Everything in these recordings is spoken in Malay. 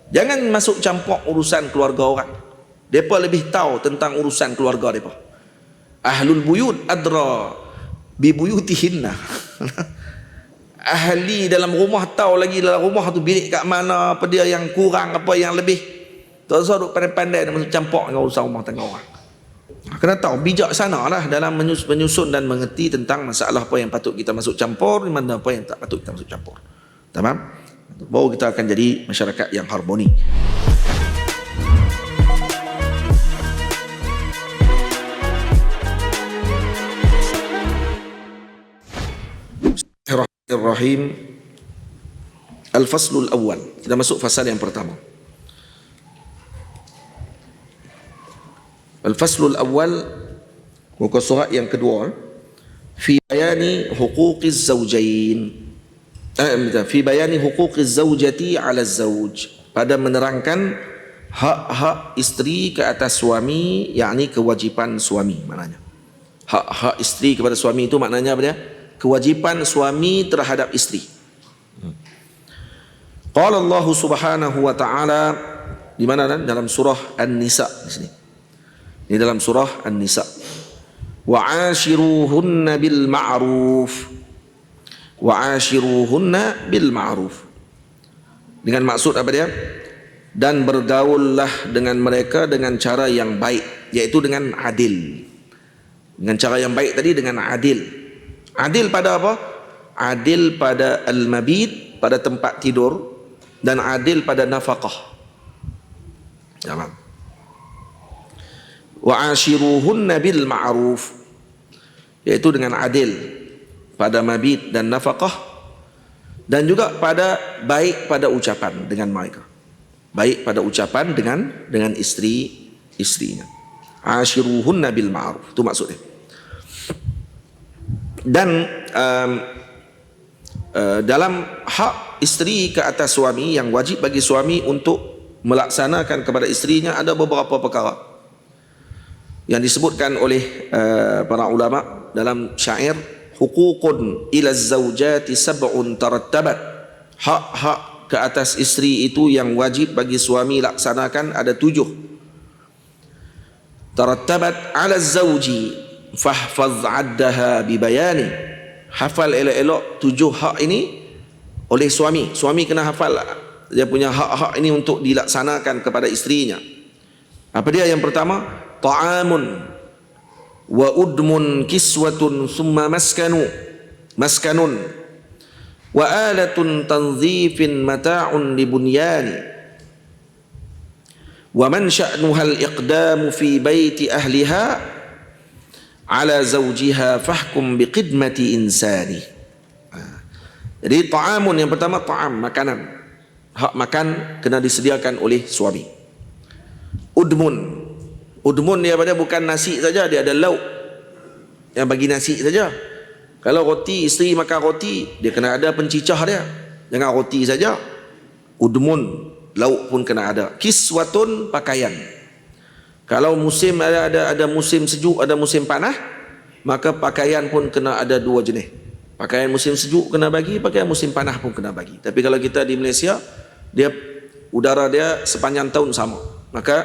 Jangan masuk campur urusan keluarga orang. Mereka lebih tahu tentang urusan keluarga mereka. Ahlul buyut adra bi buyutihinna. Ahli dalam rumah tahu lagi dalam rumah tu bilik kat mana, apa dia yang kurang, apa yang lebih. Tak usah duk pandai-pandai dan masuk campur dengan urusan rumah tangga orang. Kena tahu bijaksana lah dalam menyusun dan mengerti tentang masalah apa yang patut kita masuk campur, di mana apa yang tak patut kita masuk campur. Tamam? Baru kita akan jadi masyarakat yang harmoni. Bismillahirrahmanirrahim. Al-faslul awal. Kita masuk fasal yang pertama. Al-faslul awal, muka surat yang kedua, fi bayani huquqiz zawjain. Fi bayani huquqiz zawjati 'ala az-zawj. Pada menerangkan hak-hak isteri ke atas suami, yakni kewajipan suami maknanya. Hak-hak isteri kepada suami itu maknanya apa dia? Kewajipan suami terhadap isteri. Qala Allah Subhanahu wa taala, di mana dalam surah An-Nisa di sini. Ini dalam surah An-Nisa. Wa 'ashiruhunna bil ma'ruf. Wa 'ashiruhunna bil ma'ruf. Dengan maksud apa dia? Dan bergaullah dengan mereka dengan cara yang baik, yaitu dengan adil. Dengan cara yang baik tadi dengan adil. Adil pada apa? Adil pada al-mabit, pada tempat tidur, dan adil pada nafkah. Tamam. Wa 'ashiruhunna bil ma'ruf, yaitu dengan adil pada mabit dan nafkah, dan juga pada baik pada ucapan dengan mereka. Baik pada ucapan dengan istrinya. 'Ashiruhunna bil ma'ruf, itu maksudnya. Dan dalam hak isteri ke atas suami, yang wajib bagi suami untuk melaksanakan kepada istrinya, ada beberapa perkara yang disebutkan oleh para ulama dalam syair, huququn ila zaujati sab'un tarattabat. Hak-hak ke atas isteri itu yang wajib bagi suami laksanakan ada 7. Tarattabat ala zauji fahfaz addaha bibayani. Hafal elok-elok 7 hak ini oleh suami. Suami kena hafal dia punya hak-hak ini untuk dilaksanakan kepada istrinya. Apa dia? Yang pertama, ta'amun wa udmun kiswatun summa maskanun wa alatun tanzifin mata'un libunyani wa man sya'nuha al-iqdamu fi baiti ahliha ala zawjiha fahkum biqidmati insani. Jadi ta'amun, yang pertama ta'am, makanan. Hak makan kena disediakan oleh suami. Udmun dia pada bukan nasi saja, dia ada lauk yang bagi nasi saja. Kalau roti, isteri makan roti, dia kena ada pencicah dia. Jangan roti saja. Udmun, lauk pun kena ada. Kiswatun, pakaian. Kalau musim ada musim sejuk, ada musim panas, maka pakaian pun kena ada 2 jenis. Pakaian musim sejuk kena bagi, pakaian musim panas pun kena bagi. Tapi kalau kita di Malaysia, dia udara dia sepanjang tahun sama, maka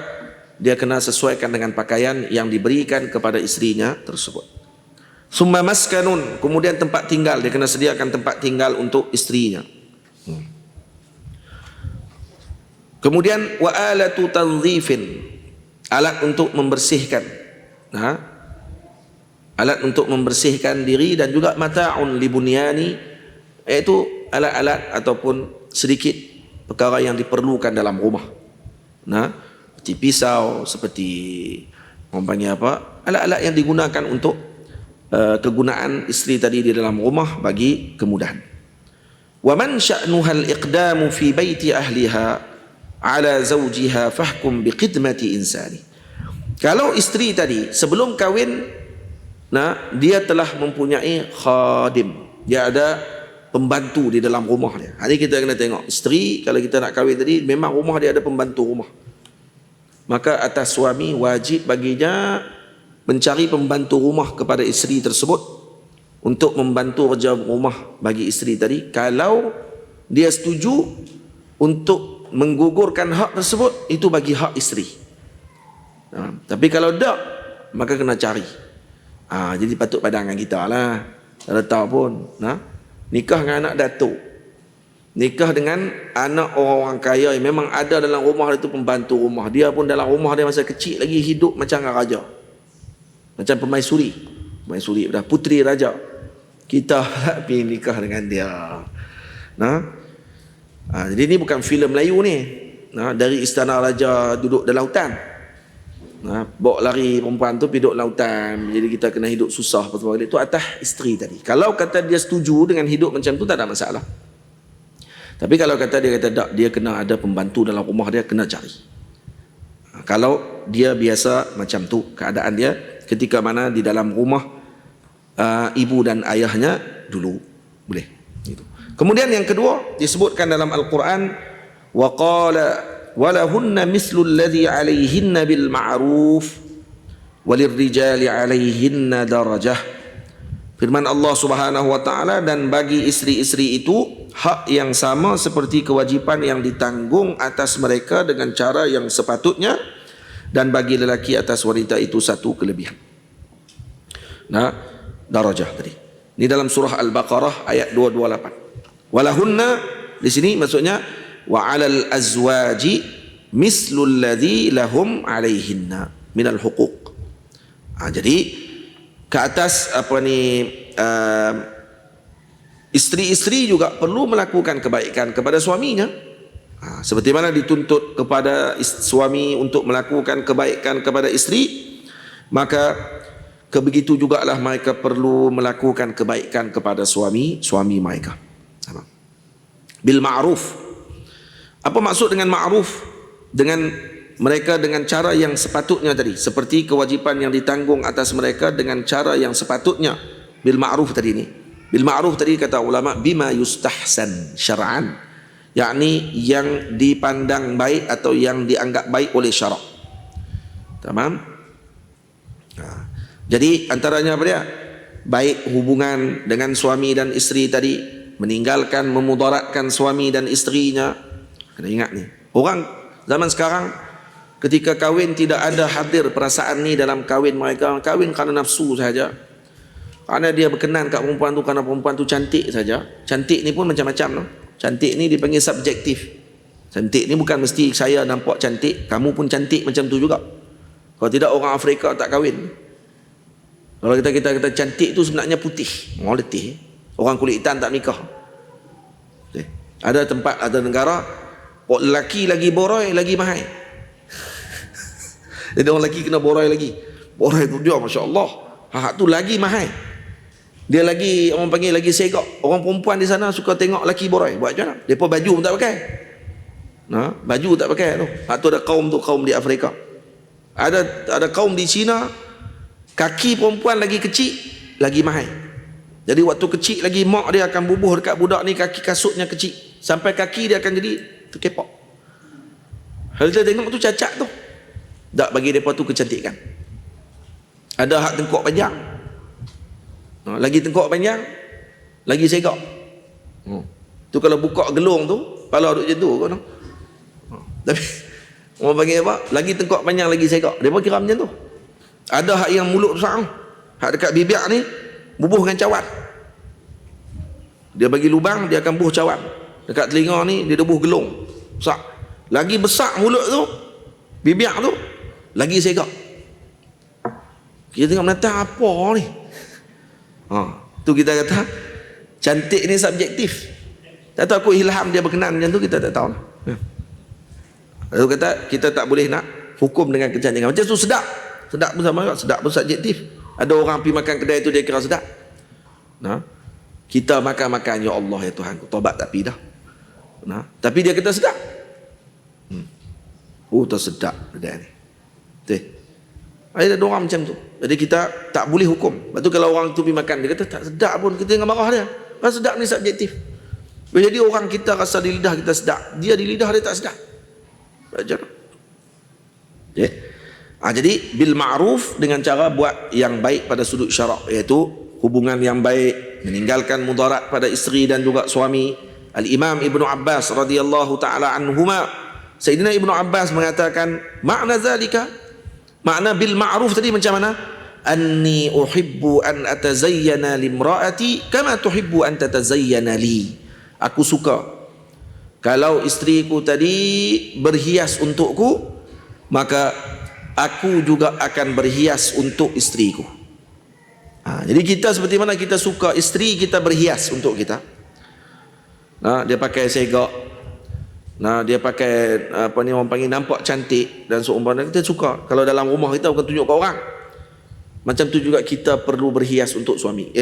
dia kena sesuaikan dengan pakaian yang diberikan kepada istrinya tersebut. Summa maskanun, kemudian tempat tinggal, dia kena sediakan tempat tinggal untuk istrinya. Kemudian wa alatu tanzifin, alat untuk membersihkan, alat untuk membersihkan diri, dan juga mata'un libunyani, iaitu alat-alat ataupun sedikit perkara yang diperlukan dalam rumah. Seperti pisau, seperti umpamanya apa, alat-alat yang digunakan untuk kegunaan isteri tadi di dalam rumah bagi kemudahan. Wa man sya'nuhal iqdamu fi baiti ahliha ala zawjiha fahkum biqidmati insani. Kalau isteri tadi sebelum kahwin, dia telah mempunyai khadim, dia ada pembantu di dalam rumah dia. Hari kita kena tengok isteri, kalau kita nak kahwin tadi, memang rumah dia ada pembantu rumah. Maka atas suami wajib baginya mencari pembantu rumah kepada isteri tersebut untuk membantu kerja rumah bagi isteri tadi, kalau dia setuju untuk menggugurkan hak tersebut, itu bagi hak isteri. Tapi kalau tak, maka kena cari. Jadi patut padangan kita lah. Tak tahu pun. Nikah dengan anak datuk, nikah dengan anak orang kaya yang memang ada dalam rumah dia tu, pembantu rumah. Dia pun dalam rumah dia masa kecil lagi hidup macam raja. Macam permaisuri. Permaisuri dah, puteri raja. Kita pergi nikah dengan dia. Jadi ni bukan filem Melayu ni. Dari istana raja duduk dalam hutan. Bawa lari perempuan tu pergi duduk lautan. Jadi kita kena hidup susah. Itu atas isteri tadi. Kalau kata dia setuju dengan hidup macam tu, tak ada masalah. Tapi kalau kata dia kata tak, dia kena ada pembantu dalam rumah dia, kena cari. Kalau dia biasa macam tu keadaan dia ketika mana di dalam rumah ibu dan ayahnya dulu, boleh. Gitu. Kemudian yang kedua disebutkan dalam Al-Quran, wa qala walahunna mislu alladhi alaihinna bil ma'ruf walirrijali alaihinna darajah. Firman Allah Subhanahu wa taala, dan bagi isteri-isteri itu hak yang sama seperti kewajipan yang ditanggung atas mereka dengan cara yang sepatutnya, dan bagi lelaki atas wanita itu satu kelebihan. Darajah tadi. Ini dalam surah Al-Baqarah ayat 228. Walahunna di sini maksudnya wa 'alal azwaji mislul ladzi lahum 'alaihinna minal huquq. Jadi ke atas isteri-isteri juga perlu melakukan kebaikan kepada suaminya. Seperti mana dituntut kepada suami untuk melakukan kebaikan kepada isteri, maka kebegitu jugalah mereka perlu melakukan kebaikan kepada suami mereka. Bil ma'ruf. Apa maksud dengan ma'ruf? Dengan mereka dengan cara yang sepatutnya tadi, seperti kewajipan yang ditanggung atas mereka dengan cara yang sepatutnya. Bil ma'ruf tadi ni. Bil ma'ruf tadi kata ulama bima yustahsan syar'an, yakni yang dipandang baik atau yang dianggap baik oleh syarak. Tamam? Jadi antaranya apa dia? Baik hubungan dengan suami dan isteri tadi, meninggalkan memudaratkan suami dan isterinya. Kena ingat ni. Orang zaman sekarang ketika kahwin tidak ada hadir perasaan ni dalam kahwin mereka. Kahwin kerana nafsu saja. Kerana dia berkenan kat perempuan tu, kerana perempuan tu cantik saja. Cantik ni pun macam-macam no? Cantik ni dipanggil subjektif. Cantik ni bukan mesti saya nampak cantik, kamu pun cantik macam tu juga. Kalau tidak orang Afrika tak kahwin. Kalau kita kata cantik tu sebenarnya putih, orang letih. Orang kulit hitam tak nikah. Ada tempat, ada negara lelaki lagi borai lagi mahal. Jadi orang lelaki kena borai lagi. Borai tu dia Masya Allah, hak tu lagi mahal. Dia lagi, orang panggil lagi segak. Orang perempuan di sana suka tengok lelaki borai. Buat macam mana? Mereka baju pun tak pakai. Baju tak pakai tu. Hak tu ada kaum di Afrika. Ada kaum di China, kaki perempuan lagi kecil lagi mahal. Jadi waktu kecil lagi mak dia akan bubuh dekat budak ni, kaki kasutnya kecil sampai kaki dia akan jadi terkepok. Hal dia tengok tu cacat tu. Tak bagi mereka tu kecantikan. Ada hak tengkok panjang. Lagi tengkok panjang, lagi segak. Tu kalau buka gelung tu, kepala duduk macam tu kau. Tapi orang panggil apa? Lagi tengkok panjang, lagi segak. Mereka kira macam tu. Ada hak yang mulut besar. Hak dekat bibir ni bubuh dengan cawan. Dia bagi lubang, dia akan buh cawan. Dekat telinga ni dia buh gelung besar. Lagi besar mulut tu, bibir tu, lagi segak. Kita tengok menatang apa ni. Tu kita kata cantik ni subjektif. Tak tahu aku ilham dia berkenan macam tu, kita tak tahu. Lalu kata kita tak boleh nak hukum dengan kecantikan. Macam tu sedap. Sedap pun sama juga, sedap pun subjektif. Ada orang pergi makan kedai tu dia kira sedap. Kita makan-makan, ya Allah ya Tuhan, taubat tak pergi dah. Tapi dia kata sedap. Tak sedap kedai ni. Ada orang macam tu. Jadi kita tak boleh hukum. Lepas tu kalau orang tu pergi makan, dia kata tak sedap pun, kita jangan marah dia. Pas sedap ni subjektif. Jadi orang kita rasa di lidah kita sedap, dia di lidah dia tak sedap. Belajar. Jadi bil ma'ruf dengan cara buat yang baik pada sudut syarak, iaitu hubungan yang baik, meninggalkan mudarat pada isteri dan juga suami. Al-Imam Ibnu Abbas radhiyallahu taala anhuma Sayyidina Ibnu Abbas mengatakan, makna zalika, makna bil ma'ruf tadi macam mana? Anni uhibbu an atazayyana limra'ati kama tuhibbu an tatazayyana li. Aku suka kalau isteriku tadi berhias untukku, maka aku juga akan berhias untuk isteriku. Jadi kita seperti mana kita suka isteri kita berhias untuk kita. Dia pakai segak, dia pakai apa ni orang panggil nampak cantik dan seumpama, kita suka. Kalau dalam rumah kita bukan tunjuk ke orang. Macam tu juga kita perlu berhias untuk suami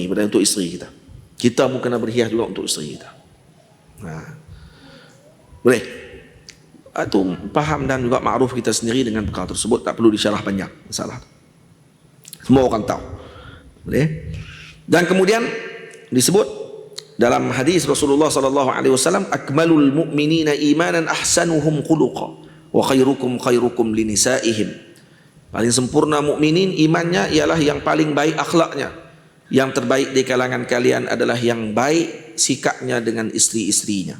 bukan untuk isteri kita. Kita pun kena berhias juga untuk isteri kita. Boleh? Itu faham dan juga makruf kita sendiri dengan perkara tersebut, tak perlu disyarah panjang masalah. Semua orang tahu. Boleh? Dan kemudian disebut dalam hadis Rasulullah sallallahu alaihi wasallam, akmalul mu'minina imanan ahsanuhum khuluqa wa khairukum khairukum linisaihim. Paling sempurna mukminin imannya ialah yang paling baik akhlaknya. Yang terbaik di kalangan kalian adalah yang baik sikapnya dengan isteri-isterinya.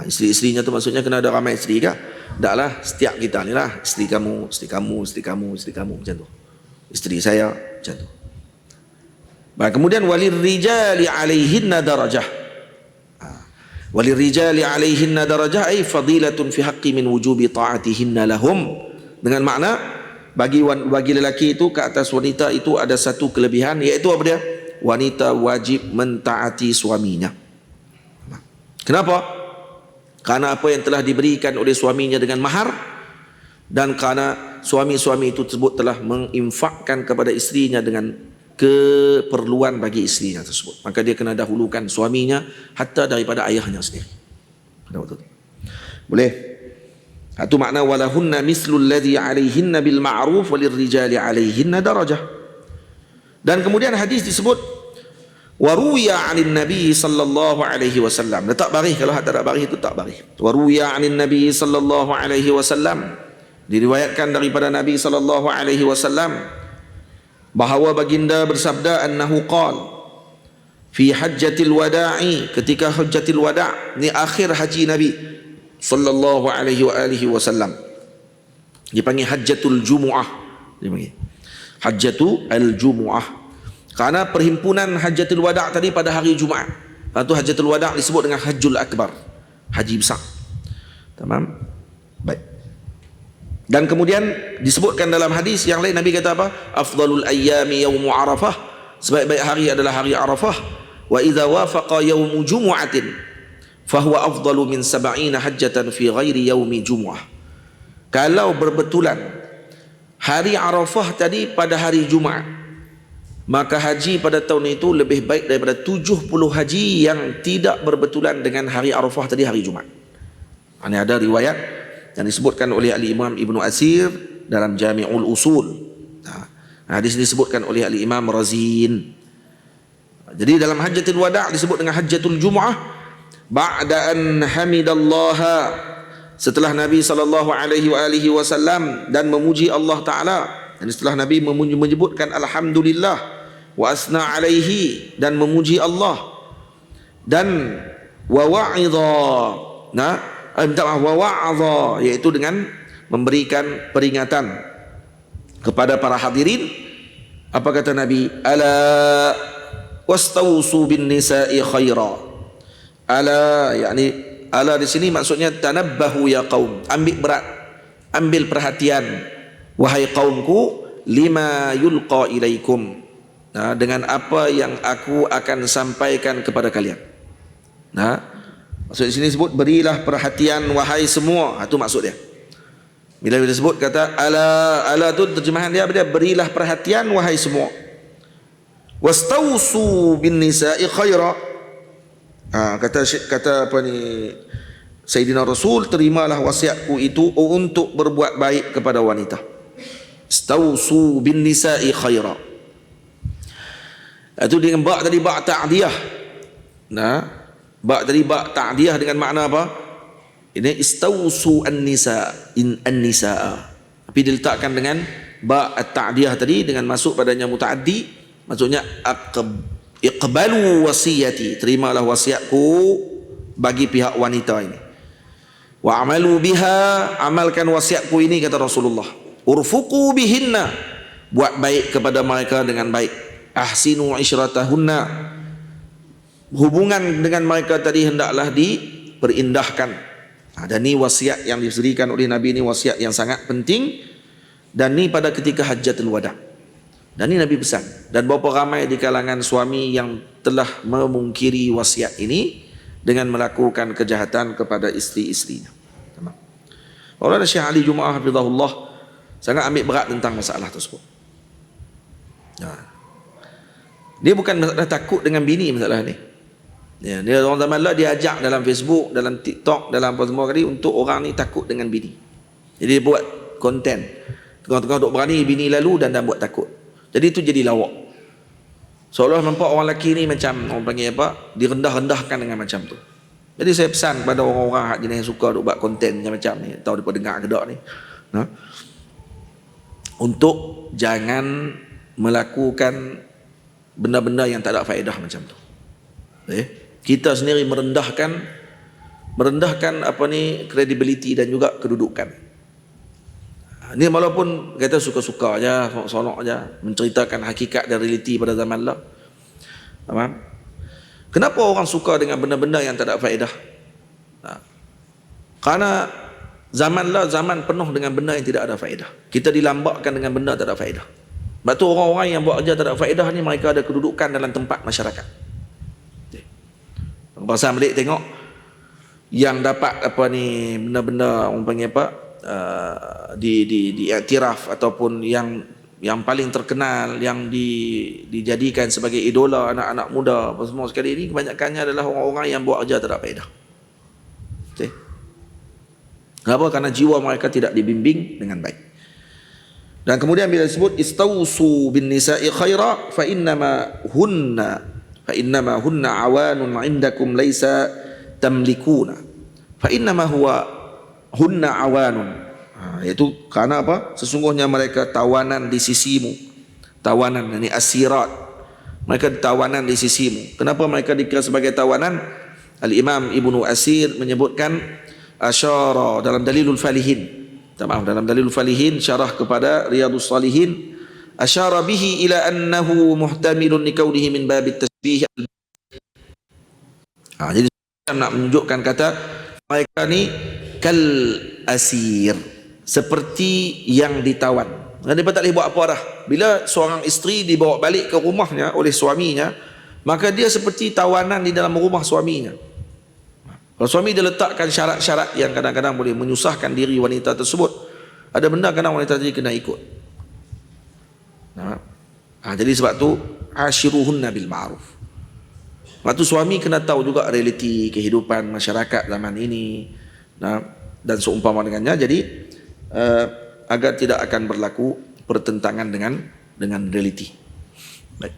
Isteri-isterinya tu maksudnya kena ada ramai isteri kah? Taklah setiap kita ni lah, isteri kamu, isteri kamu, isteri kamu, isteri kamu, macam tu. Isteri saya macam tu. Kemudian walirrijali alaihinna darajah. Walirrijali alaihinna darajah ay fadilatun fi haqqi min wujubi ta'atihinna lahum. Dengan makna bagi lelaki itu ke atas wanita itu ada satu kelebihan, iaitu apa dia? Wanita wajib mentaati suaminya. Kenapa? Karena apa yang telah diberikan oleh suaminya dengan mahar, dan karena suami-suami itu tersebut telah menginfakkan kepada isterinya dengan keperluan bagi isterinya tersebut, maka dia kena dahulukan suaminya hatta daripada ayahnya sendiri. Boleh? Itu makna walahunna mislul ladzi alaihinna bil ma'ruf walirrijali alaihinna darajah. Dan kemudian hadis disebut waruya 'anil nabi sallallahu alaihi wasallam. Tak barih, kalau tak barih itu tak barih. Waruya 'anil nabi sallallahu alaihi wasallam, diriwayatkan daripada Nabi sallallahu alaihi wasallam bahawa baginda bersabda, annahu qala fi hajjatil wada'i, ketika hajjatil wada', ni akhir haji Nabi sallallahu alaihi wasallam, dipanggil hajjatul jumu'ah, dipanggil hajjatul jumu'ah karena perhimpunan hajjatul wada' tadi pada hari Jumaat. Itu hajjatul wada' disebut dengan hajjul akbar, haji besar. Tamam? Baik. Dan kemudian disebutkan dalam hadis yang lain, Nabi kata apa? Afdalul ayyami yaumu Arafah, sebaik-baik hari adalah hari Arafah. Wa idza wafaqa yaumu jumu'atin fahuwa afdalu min 70 hajjatan fi ghairi yaumi jumu'ah. Kalau berbetulan hari Arafah tadi pada hari Jumaat, maka haji pada tahun itu lebih baik daripada 70 haji yang tidak berbetulan dengan hari Arafah tadi hari Jumaat. Ini ada riwayat yang disebutkan oleh Al-Imam Ibnu Asir dalam Jami'ul Usul. Hadis disebutkan oleh Al-Imam Razin. Jadi dalam Hajjatul Wada' disebut dengan Hajjatul Jumu'ah, ba'da an hamidallaha, setelah Nabi sallallahu alaihi wasallam dan memuji Allah Taala, dan setelah Nabi menyebutkan alhamdulillah wa asna alaihi, dan memuji Allah, dan wa wa'idha, wa wa'adha, iaitu dengan memberikan peringatan kepada para hadirin. Apa kata Nabi? Ala wastausu bin nisa'i khaira. Ala, yakni ala di sini maksudnya tanabbahu ya qaum, ambil perhatian wahai kaumku, lima yulqa ilaikum, dengan apa yang aku akan sampaikan kepada kalian. Maksud di sini sebut berilah perhatian wahai semua. Itu maksud dia. Bila disebut kata ala tu terjemahan dia berilah perhatian wahai semua. Wastausu bin nisa'i khaira. Kata apa ni Sayyidina Rasul, terimalah wasiatku itu untuk berbuat baik kepada wanita. Stausu bin nisa'i khaira. Itu dengan ba' tadi ba' ta'diyah. Ba' tadi ba' ta'diyah dengan makna apa? Ini istausu an-nisa'a. Tapi diletakkan dengan ba' at-ta'diyah tadi dengan masuk padanya mutaaddi, maksudnya iqbalu wasiyati, terimalah wasiatku bagi pihak wanita ini. Wa amalu biha, amalkan wasiatku ini, kata Rasulullah. Urfuqu bihinna, buat baik kepada mereka dengan baik. Ahsinu ishratahunna, hubungan dengan mereka tadi hendaklah diperindahkan. Dan ni wasiat yang diberikan oleh Nabi, ni wasiat yang sangat penting. Dan ni pada ketika Hajjatul Wada. Dan ni Nabi pesan. Dan berapa ramai di kalangan suami yang telah memungkiri wasiat ini dengan melakukan kejahatan kepada isteri-isterinya. Maulana Syekh Ali Jumaah hafizahullah sangat ambil berat tentang masalah tersebut. Dia bukan masalah takut dengan bini masalah ni. Ya, dia orang zaman lah dia ajak dalam Facebook, dalam TikTok, dalam apa semua kali untuk orang ni takut dengan bini. Jadi dia buat konten. Tengah-tengah duk berani bini lalu dan buat takut. Jadi itu jadi lawak. Seolah nampak orang lelaki ni macam orang panggil apa, direndah-rendahkan dengan macam tu. Jadi saya pesan kepada orang-orang hak jenis yang suka duk buat konten macam ni, tahu depa dengar ke tak ni. Untuk jangan melakukan benda-benda yang tak ada faedah macam tu. Kita sendiri merendahkan apa ni, credibility dan juga kedudukan. Ni walaupun kita suka-suka aja, sonok aja menceritakan hakikat dan realiti pada zaman lah. Faham? Kenapa orang suka dengan benda-benda yang tak ada faedah? Karena zaman lah zaman penuh dengan benda yang tidak ada faedah. Kita dilambakkan dengan benda tak ada faedah. Sebab tu orang-orang yang buat kerja tak ada faedah ni, mereka ada kedudukan dalam tempat masyarakat. Pasal balik tengok yang dapat apa ni, benda-benda orang panggil apa, diiktiraf ataupun yang paling terkenal, yang dijadikan sebagai idola anak-anak muda apa semua sekali ini, kebanyakannya adalah orang-orang yang buat kerja tak ada faedah. Kenapa? Karena jiwa mereka tidak dibimbing dengan baik. Dan kemudian bila disebut istausu bin nisa'i khaira fa innama hunna awanun indakum laisa tamlikuna. Fa innama huwa hunna awanun. Iaitu kerana apa? Sesungguhnya mereka tawanan di sisimu. Tawanan, ini asirat. Mereka tawanan di sisimu. Kenapa mereka dikira sebagai tawanan? Al-Imam Ibnu Asir menyebutkan asyara dalam Dalilul Falihin. Dalam Dalilul Falihin syarah kepada Riyadhus Salihin, asyara bihi ila annahu muhtamilun li kaunihi min babit tasbih. Jadi nak menunjukkan kata mereka ni kal asir, seperti yang ditawan. Dia tak boleh buat apa dah. Bila seorang isteri dibawa balik ke rumahnya oleh suaminya, maka dia seperti tawanan di dalam rumah suaminya. Kalau suami dia letakkan syarat-syarat yang kadang-kadang boleh menyusahkan diri wanita tersebut, ada benda kadang wanita tadi kena ikut. Jadi sebab tu ashiruhunna bil ma'ruf. Sebab tu suami kena tahu juga realiti kehidupan masyarakat zaman ini, dan seumpama dengannya. Jadi agar tidak akan berlaku pertentangan dengan realiti. Baik.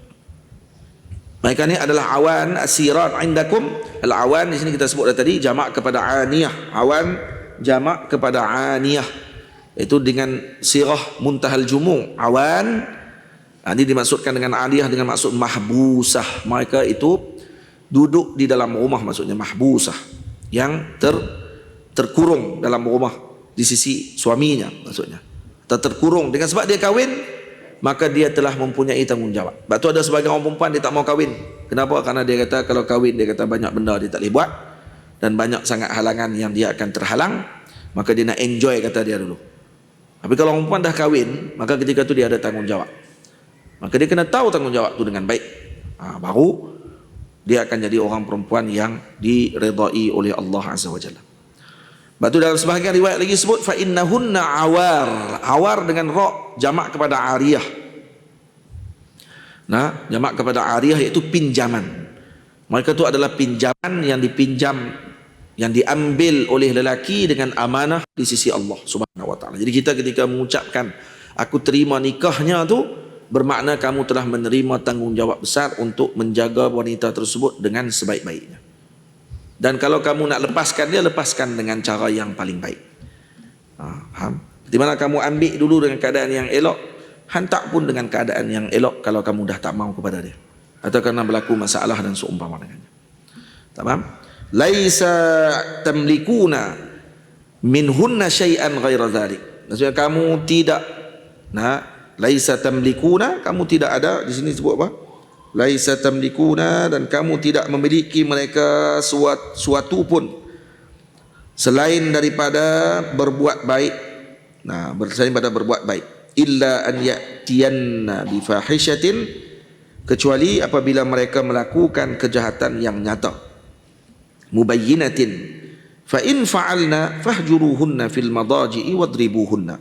Mereka ni adalah awan asirat indakum. Al-awan di sini kita sebut tadi jamak kepada aniyah. Awan jamak kepada aniyah. Itu dengan sirah muntahal jumu'. Awan ini dimaksudkan dengan aliyah dengan maksud mahbusah. Mereka itu duduk di dalam rumah, maksudnya mahbusah, yang terkurung dalam rumah di sisi suaminya, maksudnya terkurung dengan sebab dia kahwin, maka dia telah mempunyai tanggungjawab. Sebab tu ada sebagian orang perempuan dia tak mau kahwin. Kenapa? Karena dia kata kalau kahwin, dia kata banyak benda dia tak boleh buat dan banyak sangat halangan yang dia akan terhalang, maka dia nak enjoy, kata dia dulu. Tapi kalau orang perempuan dah kahwin, maka ketika tu dia ada tanggungjawab. Maka dia kena tahu tanggungjawab tu dengan baik. Baru dia akan jadi orang perempuan yang diredai oleh Allah Azza wa Jalla. Sebab tu dalam sebahagian riwayat lagi sebut fa innahunna awar. Awar dengan ra, jamak kepada ariyah. Jamak kepada ariyah iaitu pinjaman. Mereka tu adalah pinjaman yang dipinjam, yang diambil oleh lelaki dengan amanah di sisi Allah Subhanahu wa taala. Jadi kita ketika mengucapkan aku terima nikahnya tu, bermakna kamu telah menerima tanggungjawab besar untuk menjaga wanita tersebut dengan sebaik-baiknya. Dan kalau kamu nak lepaskan dia, lepaskan dengan cara yang paling baik. Faham? Di mana kamu ambil dulu dengan keadaan yang elok, hantar pun dengan keadaan yang elok kalau kamu dah tak mau kepada dia, atau kerana berlaku masalah dan seumpama dengannya. Faham? Laisa tamlikuna minhunna syai'an ghaira dzalik. Maksudnya kamu tidak, laisa tamlikuna, kamu tidak ada, di sini sebut apa? Laisa tamlikuna, dan kamu tidak memiliki mereka suatu pun selain daripada berbuat baik. Selain daripada berbuat baik. Illa an ya'tiyanna bi fahishatin, kecuali apabila mereka melakukan kejahatan yang nyata. Mubayyinatin. Fa in fa'alna fahjuruhunna fil madaji'i wadribuhunna.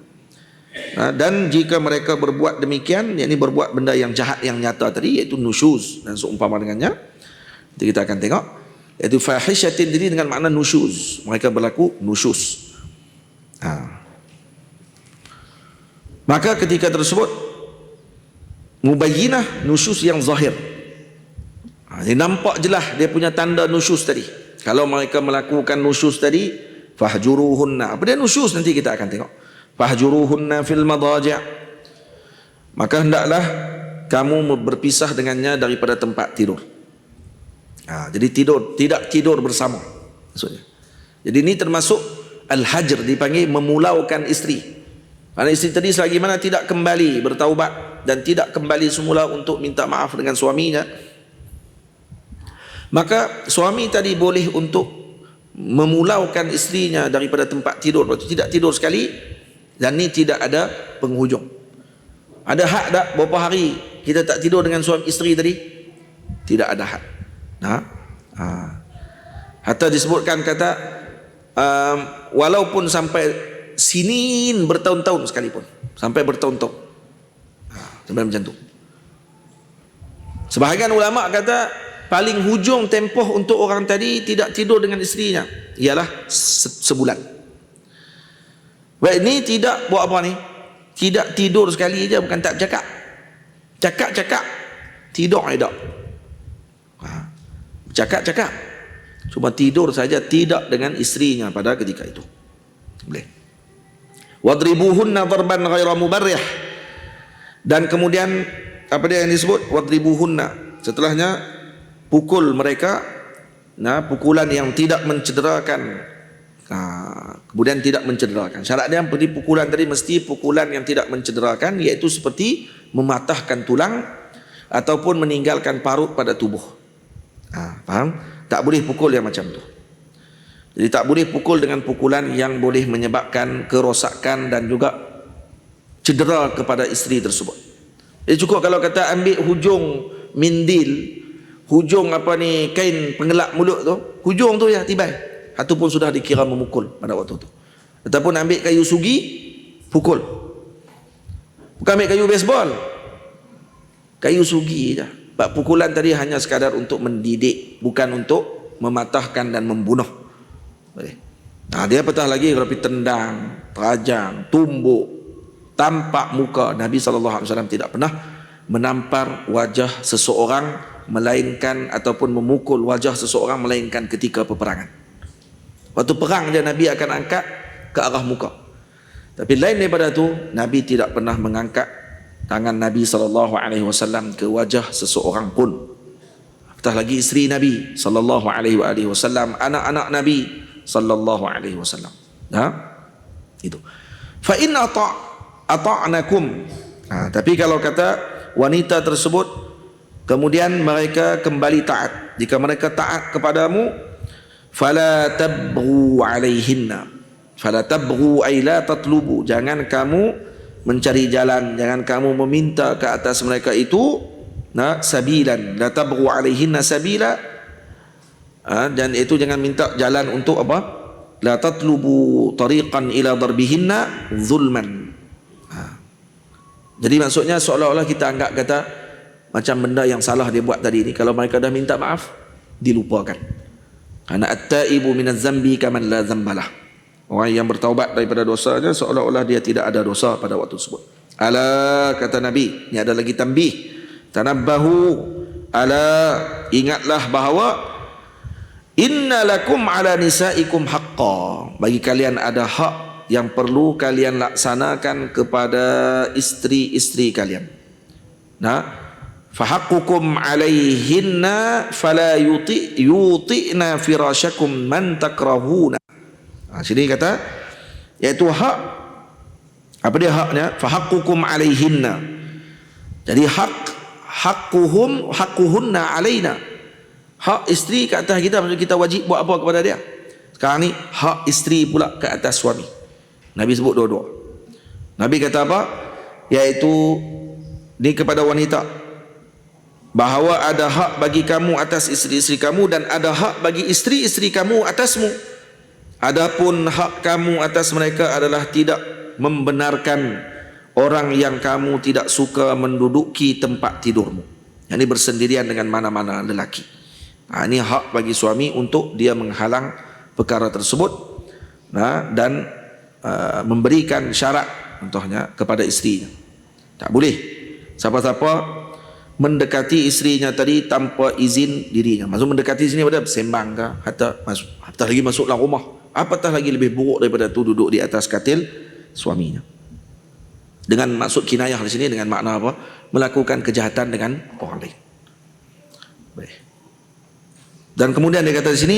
Dan jika mereka berbuat demikian, yakni berbuat benda yang jahat yang nyata tadi, iaitu nusyuz dan seumpama dengannya, nanti kita akan tengok, iaitu fahishatin tadi dengan makna nusyuz, mereka berlaku nusyuz. Maka ketika tersebut mubayyinah, nusyuz yang zahir, dia nampak jelas dia punya tanda nusyuz tadi. Kalau mereka melakukan nusyuz tadi, fahjuruhunna. Apa dia nusyuz, nanti kita akan tengok. Fahjuruhunna fil madaji', maka hendaklah kamu berpisah dengannya daripada tempat tidur. Jadi tidak tidur bersama maksudnya. Jadi ini termasuk al-hajr, dipanggil memulaukan isteri. Kerana isteri tadi selagi mana tidak kembali bertaubat dan tidak kembali semula untuk minta maaf dengan suaminya, maka suami tadi boleh untuk memulaukan isterinya daripada tempat tidur, tidak tidur sekali, dan ni tidak ada penghujung. Ada had tak berapa hari kita tak tidur dengan suami isteri tadi? Tidak ada had. Hatta disebutkan kata walaupun sampai sinin, bertahun-tahun sekalipun, sampai bertahun-tahun, sampai macam tu. Sebahagian ulama kata paling hujung tempoh untuk orang tadi tidak tidur dengan isterinya ialah sebulan. Baik, ni tidak buat apa ni? Tidak tidur sekali aja, bukan tak cakap. Cakap, tidur tidak. Cakap, cuma tidur saja, tidak dengan isterinya pada ketika itu. Boleh. Wadribuhunna darban ghaira mubarrih. Dan kemudian apa dia yang disebut? Wadribuhunna. Setelahnya pukul mereka, pukulan yang tidak mencederakan. Kemudian tidak mencederakan. Syarat dia pukulan tadi mesti pukulan yang tidak mencederakan, iaitu seperti mematahkan tulang ataupun meninggalkan parut pada tubuh. Faham? Tak boleh pukul yang macam tu. Jadi tak boleh pukul dengan pukulan yang boleh menyebabkan kerosakan dan juga cedera kepada isteri tersebut. Jadi cukup kalau kata ambil hujung mindil, hujung kain pengelap mulut tu, hujung tu ya tibai, itu pun sudah dikira memukul pada waktu tu. Ataupun ambil kayu sugi, pukul. Bukan ambil kayu baseball, kayu sugi je. Pukulan tadi hanya sekadar untuk mendidik, bukan untuk mematahkan dan membunuh. Dia petah lagi kalau pergi tendang, terajang, tumbuk, tampak muka. Nabi SAW tidak pernah menampar wajah seseorang melainkan ataupun memukul wajah seseorang melainkan ketika peperangan. Waktu perang je Nabi akan angkat ke arah muka. Tapi lain daripada tu, Nabi tidak pernah mengangkat tangan Nabi SAW ke wajah seseorang pun. Apatah lagi isteri Nabi SAW, anak-anak Nabi SAW. Itu. Fa in ata'nakum. Tapi kalau kata wanita tersebut kemudian mereka kembali taat, jika mereka taat kepadamu, fala tabghu alaihinna. Fala tabghu ay la tatlubu, jangan kamu mencari jalan, jangan kamu meminta ke atas mereka itu sabilan. La tabghu alaihinna sabila, dan itu jangan minta jalan untuk apa? La tatlubu tariqan ila darbihinna zulman. Jadi maksudnya seolah-olah kita anggap kata macam benda yang salah dia buat tadi ni, kalau mereka dah minta maaf, dilupakan. Karena at-taibu minaz zambi kaman la zambalah. Orang yang bertaubat daripada dosanya seolah-olah dia tidak ada dosa pada waktu tersebut. Ala, kata Nabi, ni ada lagi tambih. Tanabbahu, ala, ingatlah bahawa inna lakum ala nisaikum haqqa, bagi kalian ada hak yang perlu kalian laksanakan kepada isteri-isteri kalian. Fahaqqukum alaihinna fala yuti'na firasyakum man takrahuna. Sini kata iaitu hak. Apa dia haknya? Fahaqqukum alaihinna. Jadi haqquhunna alaina. Hak isteri ke atas kita, maksud kita wajib buat apa kepada dia. Sekarang ni hak isteri pula ke atas suami. Nabi sebut dua-dua. Nabi kata apa? Iaitu ni kepada wanita, bahawa ada hak bagi kamu atas isteri-isteri kamu dan ada hak bagi isteri-isteri kamu atasmu. Adapun hak kamu atas mereka adalah tidak membenarkan orang yang kamu tidak suka menduduki tempat tidurmu. Yang ini bersendirian dengan mana-mana lelaki. Ini hak bagi suami untuk dia menghalang perkara tersebut, dan memberikan syarat contohnya kepada isterinya. Tak boleh siapa-siapa mendekati isterinya tadi tanpa izin dirinya. Maksud mendekati sini pada sembang ke, hatta lagi masuk dalam rumah. Apatah lagi lebih buruk daripada tu duduk di atas katil suaminya. Dengan maksud kinayah di sini dengan makna apa? Melakukan kejahatan dengan orang lain. Baik. Dan kemudian dia kata di sini,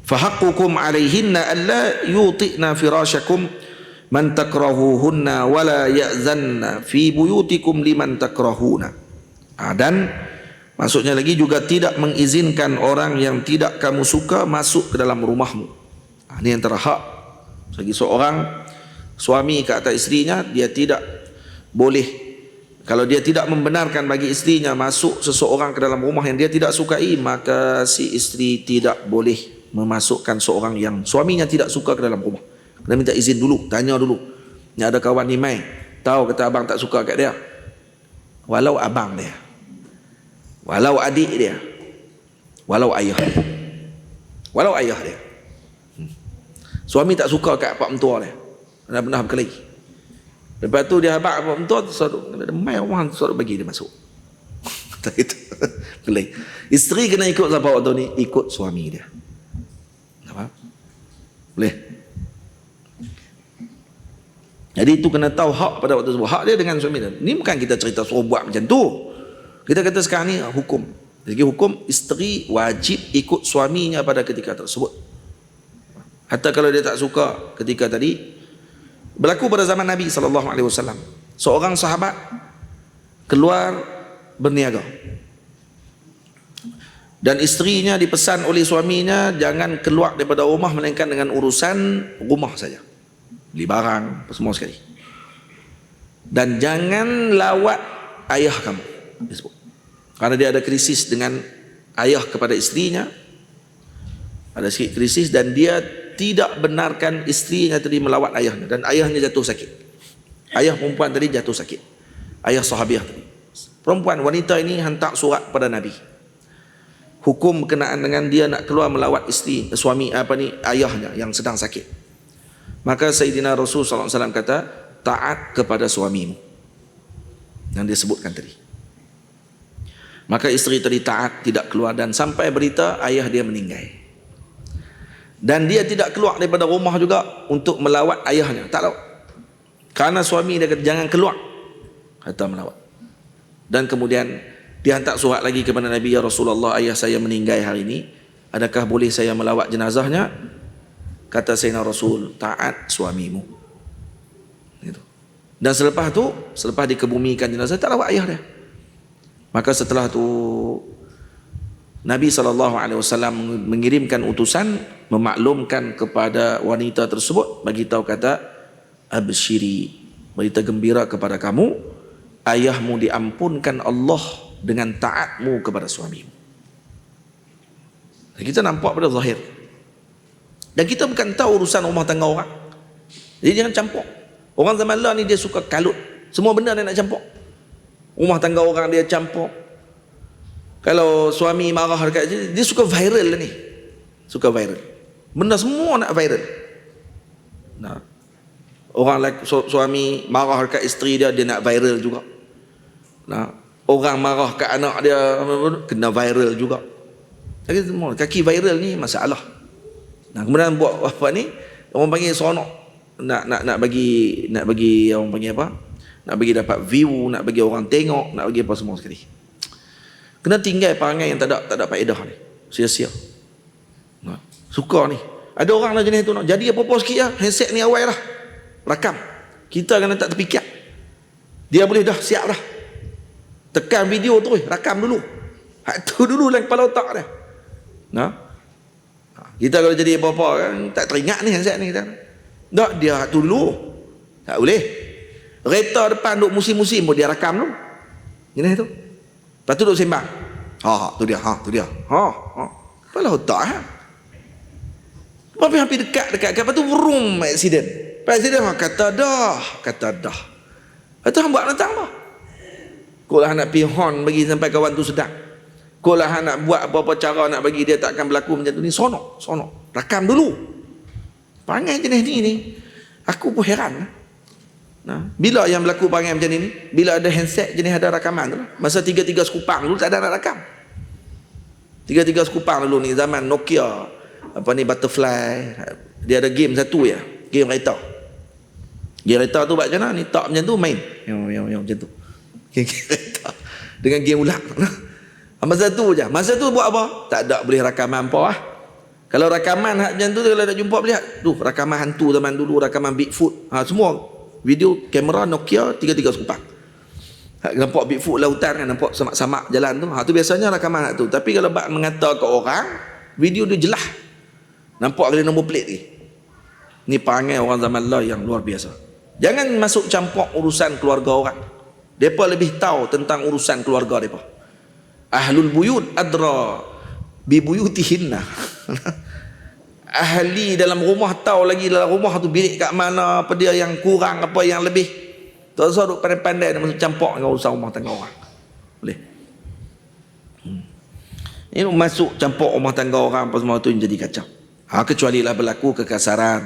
fahaqqukum alaihinna alla yuti'na firasyakum man takrahuhunna wala ya'zanna fi buyutikum liman takrahuna. Dan maksudnya lagi juga tidak mengizinkan orang yang tidak kamu suka masuk ke dalam rumahmu. Ini antara hak bagi seorang suami ke atas isterinya. Dia tidak boleh, kalau dia tidak membenarkan bagi isterinya masuk seseorang ke dalam rumah yang dia tidak sukai, maka si isteri tidak boleh memasukkan seorang yang suaminya tidak suka ke dalam rumah. Kena minta izin dulu, tanya dulu. Ni ada kawan ni mai, tahu kata abang tak suka kat dia. Walau abang dia, walau adik dia, walau ayah dia, walau ayah dia. Suami tak suka kat pak mentua dia, pernah berkelahi. Lepas tu dia habaq pak mentua, mai orang suruh bagi dia masuk. Tak itu berkelahi. Isteri kena ikut siapa waktu ni? Ikut suami dia. Apa? Boleh. Jadi itu kena tahu hak pada waktu tersebut. Hak dia dengan suami dia. Ini bukan kita cerita suruh buat macam tu. Kita kata sekarang ni hukum. Jadi hukum isteri wajib ikut suaminya pada ketika tersebut. Hatta kalau dia tak suka ketika tadi. Berlaku pada zaman Nabi SAW. Seorang sahabat keluar berniaga. Dan isterinya dipesan oleh suaminya jangan keluar daripada rumah melainkan dengan urusan rumah saja. Beli barang, semua sekali. Dan jangan lawat ayah kamu. Karena dia ada krisis dengan ayah kepada isterinya. Ada sikit krisis dan dia tidak benarkan isterinya tadi melawat ayahnya. Dan ayahnya jatuh sakit. Ayah perempuan tadi jatuh sakit. Ayah sahabiah tadi. Perempuan, wanita ini hantar surat pada Nabi. Hukum berkenaan dengan dia nak keluar melawat isteri, suami ayahnya yang sedang sakit. Maka Sayyidina Rasul SAW kata, taat kepada suamimu. Yang dia sebutkan tadi. Maka isteri tadi taat, tidak keluar, dan sampai berita ayah dia meninggal. Dan dia tidak keluar daripada rumah juga untuk melawat ayahnya. Tak tahu. Karena suami dia kata jangan keluar kata melawat. Dan kemudian dia hantar surat lagi kepada Nabi, ya Rasulullah, ayah saya meninggal hari ini. Adakah boleh saya melawat jenazahnya? Kata Sayyidina Rasul, taat suamimu. Gitu. Dan selepas tu, selepas dikebumikan jenazah, tak lawat ayah dia. Maka setelah tu Nabi SAW mengirimkan utusan memaklumkan kepada wanita tersebut, bagi tahu kata, absyiri, berita gembira kepada kamu, ayahmu diampunkan Allah dengan taatmu kepada suamimu. Kita nampak pada zahir. Dan kita bukan tahu urusan rumah tangga orang. Jadi jangan campur. Orang zaman lah ni dia suka kalut. Semua benda dia nak campur. Rumah tangga orang dia campur. Kalau suami marah dekat dia suka viral lah ni. Suka viral. Benda semua nak viral. Nah. Orang suami marah dekat isteri dia nak viral juga. Nah, orang marah kat anak dia kena viral juga. Jadi semua kaki viral ni masalah. Nah, kemudian buat apa ni? Orang panggil seronok. Nak bagi orang panggil apa? Nak bagi dapat view, nak bagi orang tengok, nak bagi apa semua sekali. Kena tinggal perangai yang tak ada faedah ni. Sia-sia. Nah, suka ni. Ada orang lah jenis tu nak. Jadi apa-apa sikit lah. Handset ni awal lah. Rakam. Kita kena tak terfikir. Dia boleh dah siap dah. Tekan video tu, rakam dulu. Hak tu dulu dalam kepala otak dia. Nah. Kita kalau jadi apa-apa kan, tak teringat ni handset ni kita. Tak, dia hak tu dulu. Tak boleh. Kereta depan duk musim-musim pun dia rakam dulu. Jenis tu. Lepas tu duk sembang. Tu dia. Kepala otak ha. Hampir dekat. Lepas tu vroom accident. Presiden kata dah. Lepas tu hang buat datang apa? Kau lah nak pergi horn bagi sampai kawan tu sedang. Kau lah nak buat apa-apa cara nak bagi dia takkan berlaku macam tu ni. Sono. Rakam dulu. Perangai jenis ni. Aku pun heran. Nah, bila yang berlaku perangai macam ni? Bila ada handset jenis ada rakaman tu. Masa 3 sekupang dulu tak ada nak rakam. 3 sekupang dulu ni zaman Nokia. Apa ni Butterfly. Dia ada game satu ya. Game kereta. Game kereta tu buat macam mana? Ni tak macam tu main. Yang macam tu. Game kereta. Dengan game ulang. Masa tu je. Masa tu buat apa? Tak ada boleh rakaman apa lah. Kalau rakaman macam tu kalau nak jumpa boleh. Tu rakaman hantu zaman dulu, rakaman Bigfoot. Semua video kamera Nokia 3 sekupang. Nampak Bigfoot lautan kan, nampak samak-samak jalan tu. Tu biasanya rakaman tu. Tapi kalau bak mengata ke orang, video dia jelas. Nampak ada nombor plate ni. Ni perangai orang zaman lah yang luar biasa. Jangan masuk campur urusan keluarga orang. Mereka lebih tahu tentang urusan keluarga mereka. Ahlul buyut adra bibuyutihinna. Ahli dalam rumah tahu lagi dalam rumah tu bilik kat mana, apa dia yang kurang, apa yang lebih. Tak usah duk pandai-pandai nak masuk campur dengan urusan rumah tangga orang. Boleh. Ini masuk campur rumah tangga orang apa semua tu jadi kacau. Kecuali lah berlaku kekasaran,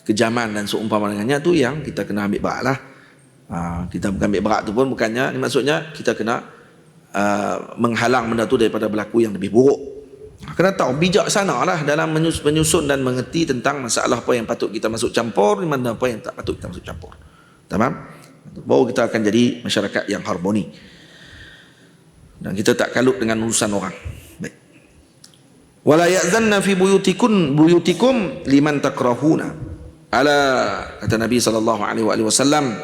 kekejaman dan seumpama dengannya tu yang kita kena ambil berat lah. Kita bukan ambil berat tu pun bukannya, maksudnya kita kena menghalang benda tu daripada berlaku yang lebih buruk. Kena tahu bijaksana lah dalam menyusun dan mengerti tentang masalah apa yang patut kita masuk campur, mana apa yang tak patut kita masuk campur. Tamam? Baru kita akan jadi masyarakat yang harmoni. Dan kita tak kalut dengan urusan orang. Baik. Wala ya'zanna fi buyutikum liman takrahuna. Ala kata Nabi sallallahu alaihi wasallam,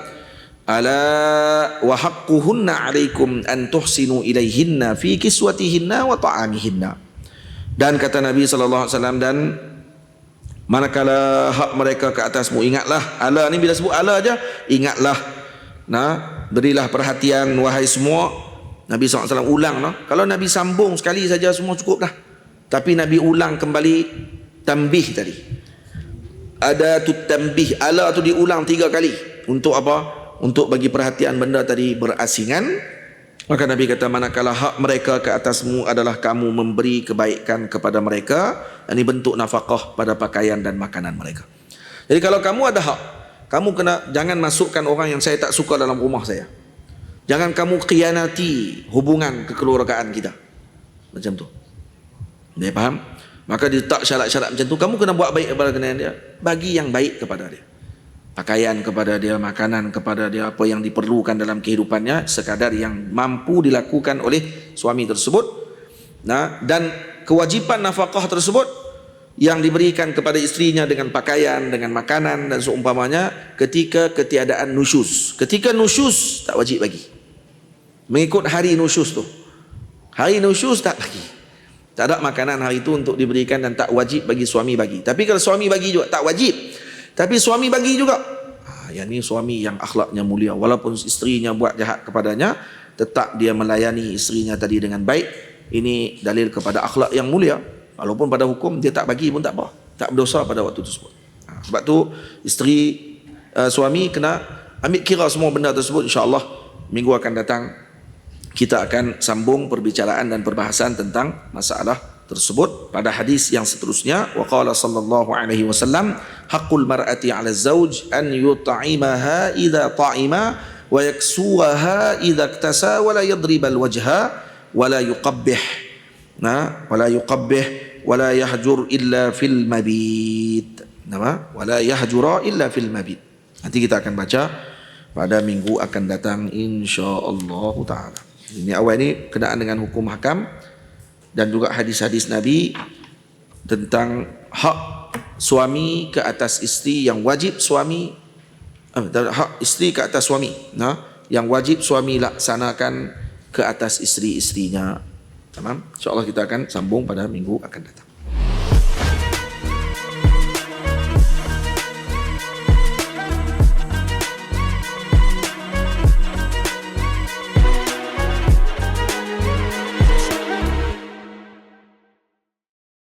ala wa haqquhunna 'alaikum an tuhsinu ilaihinna fi kiswatihinna wa ta'amihinna. Dan kata Nabi sallallahu alaihi wasallam, dan manakala hak mereka ke atasmu, ingatlah. Ala ni bila sebut ala aja, ingatlah. Berilah perhatian wahai semua. Nabi sallallahu alaihi wasallam ulang Kalau Nabi sambung sekali saja semua cukup dah. Tapi Nabi ulang kembali tambih tadi. Ada tu tambih, ala tu diulang 3 kali. Untuk apa? Untuk bagi perhatian benda tadi berasingan. Maka Nabi kata, manakala hak mereka ke atasmu adalah kamu memberi kebaikan kepada mereka. Ini bentuk nafkah pada pakaian dan makanan mereka. Jadi kalau kamu ada hak, kamu jangan masukkan orang yang saya tak suka dalam rumah saya. Jangan kamu khianati hubungan kekeluargaan kita. Macam tu. Dia faham? Maka dia tak syarat-syarat macam tu. Kamu kena buat baik kepada dia. Bagi yang baik kepada dia. Pakaian kepada dia, makanan kepada dia, apa yang diperlukan dalam kehidupannya, sekadar yang mampu dilakukan oleh suami tersebut. Dan kewajipan nafkah tersebut yang diberikan kepada istrinya dengan pakaian, dengan makanan dan seumpamanya ketika ketiadaan nusyuz. Ketika nusyuz tak wajib bagi. Mengikut hari nusyuz tu. Hari nusyuz tak bagi. Tak ada makanan hari itu untuk diberikan dan tak wajib bagi suami bagi. Tapi kalau suami bagi juga tak wajib. Tapi suami bagi juga. Yang ni suami yang akhlaknya mulia. Walaupun istrinya buat jahat kepadanya, tetap dia melayani istrinya tadi dengan baik. Ini dalil kepada akhlak yang mulia. Walaupun pada hukum dia tak bagi pun tak apa. Tak berdosa pada waktu tersebut. Sebab tu suami kena ambil kira semua benda tersebut. InsyaAllah minggu akan datang kita akan sambung perbicaraan dan perbahasan tentang masalah tersebut pada hadis yang seterusnya. Wa qala sallallahu alaihi wasallam, haqqul mar'ati 'ala az-zawj an yut'imaha idza ta'ima wa yaksuha idza iktasa wa la yadriba al-wajha wa la yuqabbih wa la yahjur illa fil mabit. Wa la yahjura illa fil mabit. Nanti kita akan baca pada minggu akan datang insya-Allah taala. Ini awal ini kenaan dengan hukum hakam dan juga hadis-hadis Nabi tentang hak suami ke atas isteri, yang wajib suami hak isteri ke atas suami, yang wajib suami laksanakan ke atas isteri-isterinya. Tamam? InsyaAllah kita akan sambung pada minggu akan datang.